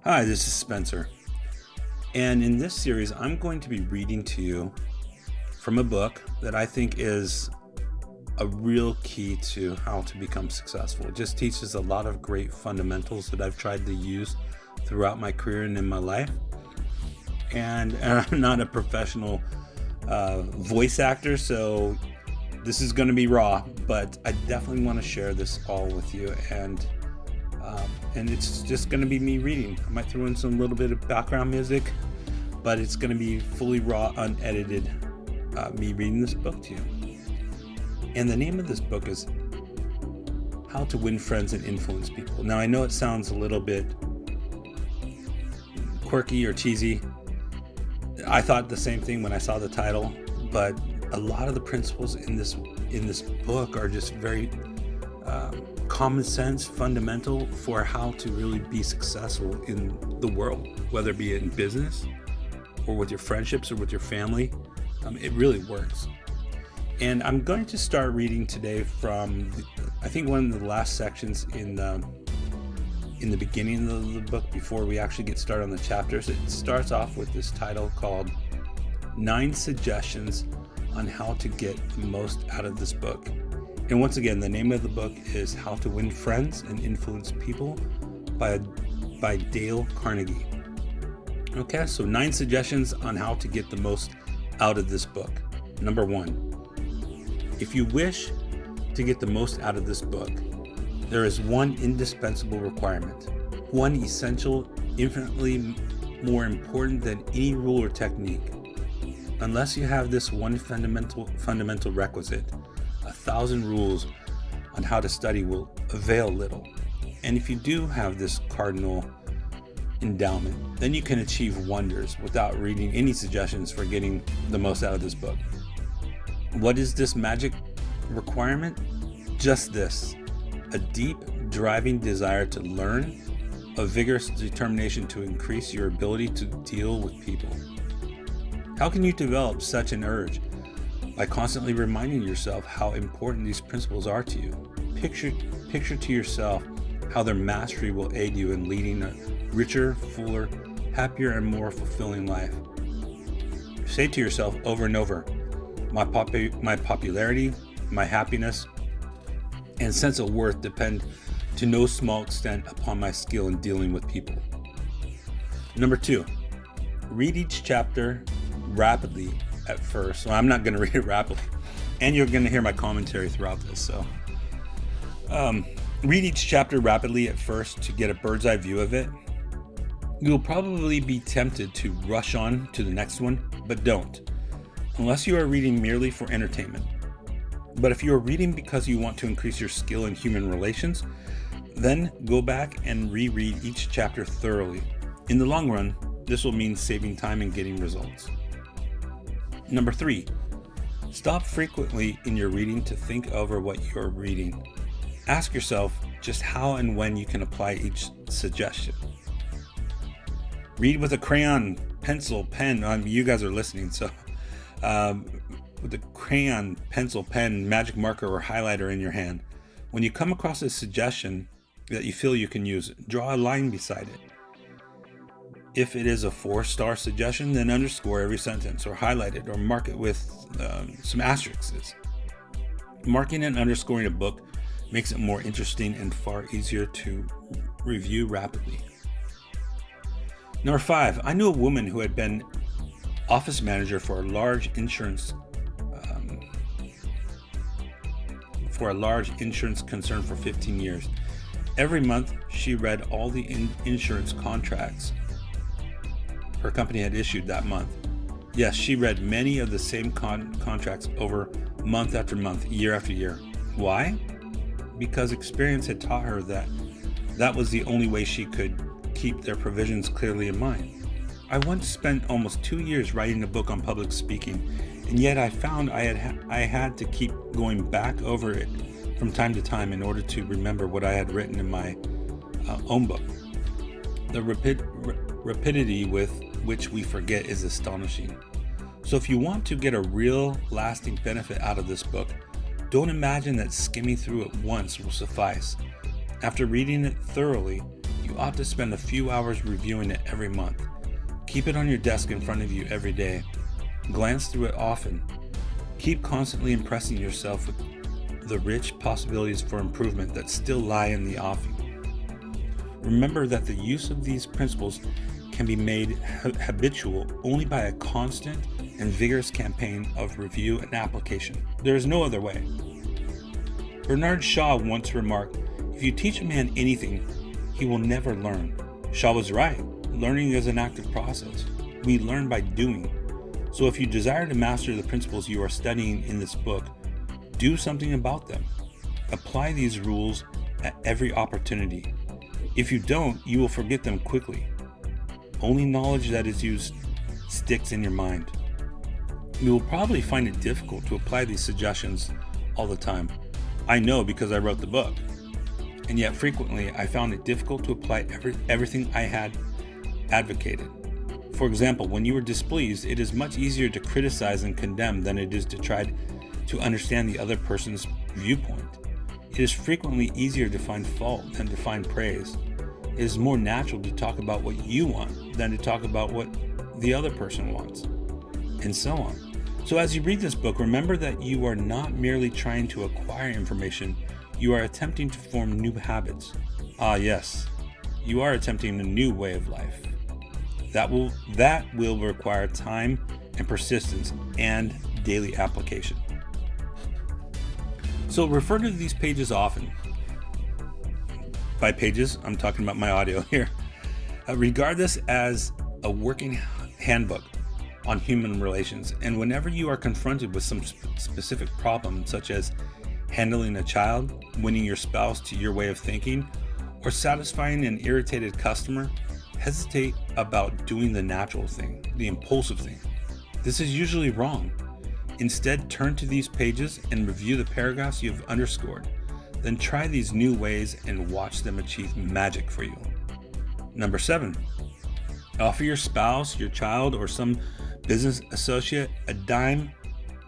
Hi, this is Spencer. And in this series, I'm going to be reading to you from a book that I think is a real key to how to become successful. It just teaches a lot of great fundamentals that I've tried to use throughout my career and in my life. And I'm not a professional voice actor, so this is going to be raw, but I definitely want to share this all with you. And it's just going to be me reading. I might throw in some little bit of background music, but it's going to be fully raw, unedited, me reading this book to you. And the name of this book is How to Win Friends and Influence People. Now, I know it sounds a little bit quirky or cheesy. I thought the same thing when I saw the title, but a lot of the principles in this book are just very common sense, fundamental for how to really be successful in the world, whether it be in business or with your friendships or with your family. It really works. And I'm going to start reading today from, I think, one of the last sections in the beginning of the book before we actually get started on the chapters. It starts off with this title called 9 Suggestions on How to Get the Most Out of This Book. And once again, the name of the book is How to Win Friends and Influence People by Dale Carnegie. Okay, so 9 suggestions on how to get the most out of this book. Number 1, if you wish to get the most out of this book, there is one indispensable requirement, one essential, infinitely more important than any rule or technique. Unless you have this one fundamental requisite, 1,000 rules on how to study will avail little. And if you do have this cardinal endowment, then you can achieve wonders without reading any suggestions for getting the most out of this book. What is this magic requirement? Just this: a deep, driving desire to learn, a vigorous determination to increase your ability to deal with people. How can you develop such an urge? By constantly reminding yourself how important these principles are to you. Picture to yourself how their mastery will aid you in leading a richer, fuller, happier, and more fulfilling life. Say to yourself over and over, my popularity, my happiness, and sense of worth depend to no small extent upon my skill in dealing with people. Number 2, read each chapter rapidly at first. Well, I'm not going to read it rapidly, and you're going to hear my commentary throughout this. So read each chapter rapidly at first to get a bird's eye view of it. You'll probably be tempted to rush on to the next one, but don't, unless you are reading merely for entertainment. But if you are reading because you want to increase your skill in human relations, then go back and reread each chapter thoroughly. In the long run, this will mean saving time and getting results. Number 3, stop frequently in your reading to think over what you're reading. Ask yourself just how and when you can apply each suggestion. Read with a crayon, pencil, pen. You guys are listening, so with a crayon, pencil, pen, magic marker, or highlighter in your hand. When you come across a suggestion that you feel you can use, draw a line beside it. If it is a 4-star suggestion, then underscore every sentence or highlight it or mark it with some asterisks. Marking and underscoring a book makes it more interesting and far easier to review rapidly. Number 5, I knew a woman who had been office manager for a large insurance concern for 15 years. Every month, she read all the insurance contracts her company had issued that month. Yes, she read many of the same contracts over month after month, year after year. Why? Because experience had taught her that was the only way she could keep their provisions clearly in mind. I once spent almost 2 years writing a book on public speaking, and yet I found I had to keep going back over it from time to time in order to remember what I had written in my own book. The rapidity with which we forget is astonishing. So if you want to get a real lasting benefit out of this book, don't imagine that skimming through it once will suffice. After reading it thoroughly, you You ought to spend a few hours reviewing it every month. Keep it on your desk in front of you every day. Glance through it often. Keep constantly impressing yourself with the rich possibilities for improvement that still lie in the offing. Remember that the use of these principles can be made habitual only by a constant and vigorous campaign of review and application. There is no other way. Bernard Shaw once remarked, "If you teach a man anything, he will never learn." Shaw was right. Learning is an active process. We learn by doing. So if you desire to master the principles you are studying in this book, do something about them. Apply these rules at every opportunity. If you don't, you will forget them quickly. Only knowledge that is used sticks in your mind. You will probably find it difficult to apply these suggestions all the time. I know because I wrote the book. And yet frequently I found it difficult to apply everything I had advocated. For example, when you are displeased, it is much easier to criticize and condemn than it is to try to understand the other person's viewpoint. It is frequently easier to find fault than to find praise. It is more natural to talk about what you want than to talk about what the other person wants, and so on. So as you read this book, remember that you are not merely trying to acquire information, you are attempting to form new habits. Ah yes, you are attempting a new way of life. That will require time and persistence and daily application. So refer to these pages often. By pages, I'm talking about my audio here. Regard this as a working handbook on human relations, and whenever you are confronted with some specific problem, such as handling a child, winning your spouse to your way of thinking, or satisfying an irritated customer, hesitate about doing the natural thing, the impulsive thing. This is usually wrong. Instead, turn to these pages and review the paragraphs you have underscored. Then try these new ways and watch them achieve magic for you. Number 7, offer your spouse, your child, or some business associate a dime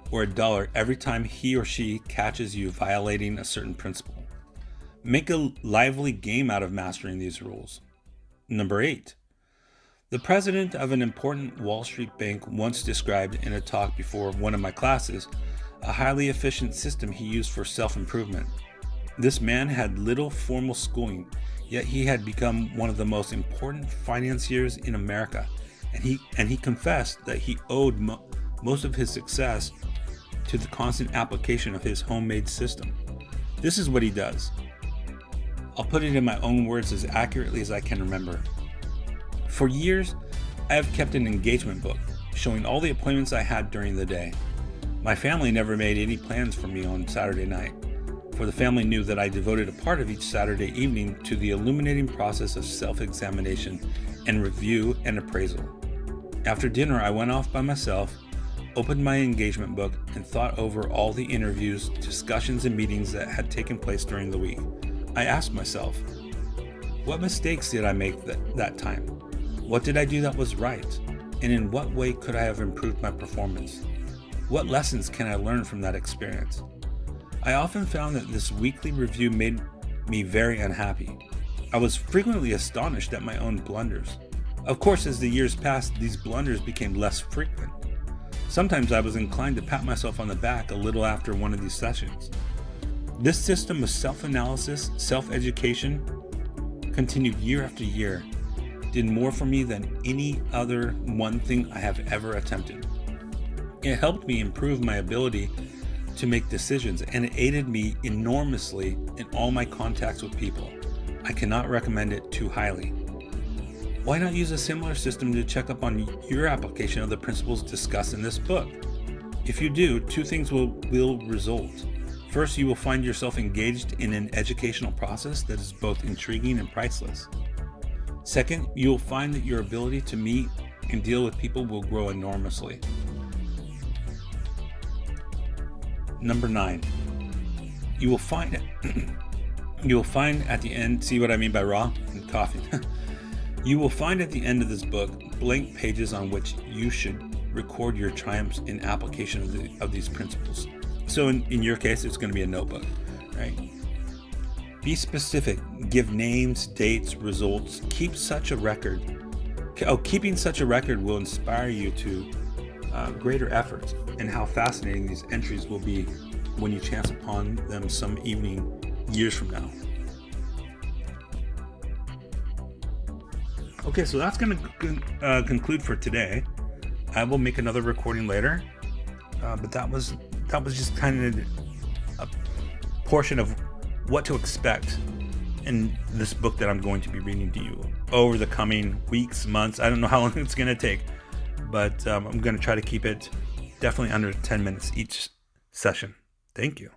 or $1 every time he or she catches you violating a certain principle. Make a lively game out of mastering these rules. Number 8, the president of an important Wall Street bank once described in a talk before one of my classes a highly efficient system he used for self-improvement. This man had little formal schooling, yet he had become one of the most important financiers in America, and he confessed that he owed most of his success to the constant application of his homemade system. This is what he does. I'll put it in my own words as accurately as I can remember. For years, I have kept an engagement book showing all the appointments I had during the day. My family never made any plans for me on Saturday night, for the family knew that I devoted a part of each Saturday evening to the illuminating process of self-examination and review and appraisal. After dinner, I went off by myself, opened my engagement book, and thought over all the interviews, discussions, and meetings that had taken place during the week. I asked myself, what mistakes did I make that time? What did I do that was right? And in what way could I have improved my performance? What lessons can I learn from that experience? I often found that this weekly review made me very unhappy. I was frequently astonished at my own blunders. Of course, as the years passed, these blunders became less frequent. Sometimes I was inclined to pat myself on the back a little after one of these sessions. This system of self-analysis, self-education, continued year after year, did more for me than any other one thing I have ever attempted. It helped me improve my ability to make decisions, and it aided me enormously in all my contacts with people. I cannot recommend it too highly. Why not use a similar system to check up on your application of the principles discussed in this book? If you do, two things will result. First, you will find yourself engaged in an educational process that is both intriguing and priceless. Second, you will find that your ability to meet and deal with people will grow enormously. Number 9, you will find at the end, see what I mean by raw? I'm coughing. You will find at the end of this book blank pages on which you should record your triumphs in application of these principles. So in your case, it's going to be a notebook, right? Be specific. Give names, dates, results. Keep such a record. Keeping such a record will inspire you to greater efforts, and how fascinating these entries will be when you chance upon them some evening years from now. Okay, so that's going to conclude for today. I will make another recording later, but that was just kind of a portion of what to expect in this book that I'm going to be reading to you over the coming weeks, months. I don't know how long it's going to take, but I'm going to try to keep it definitely under 10 minutes each session. Thank you.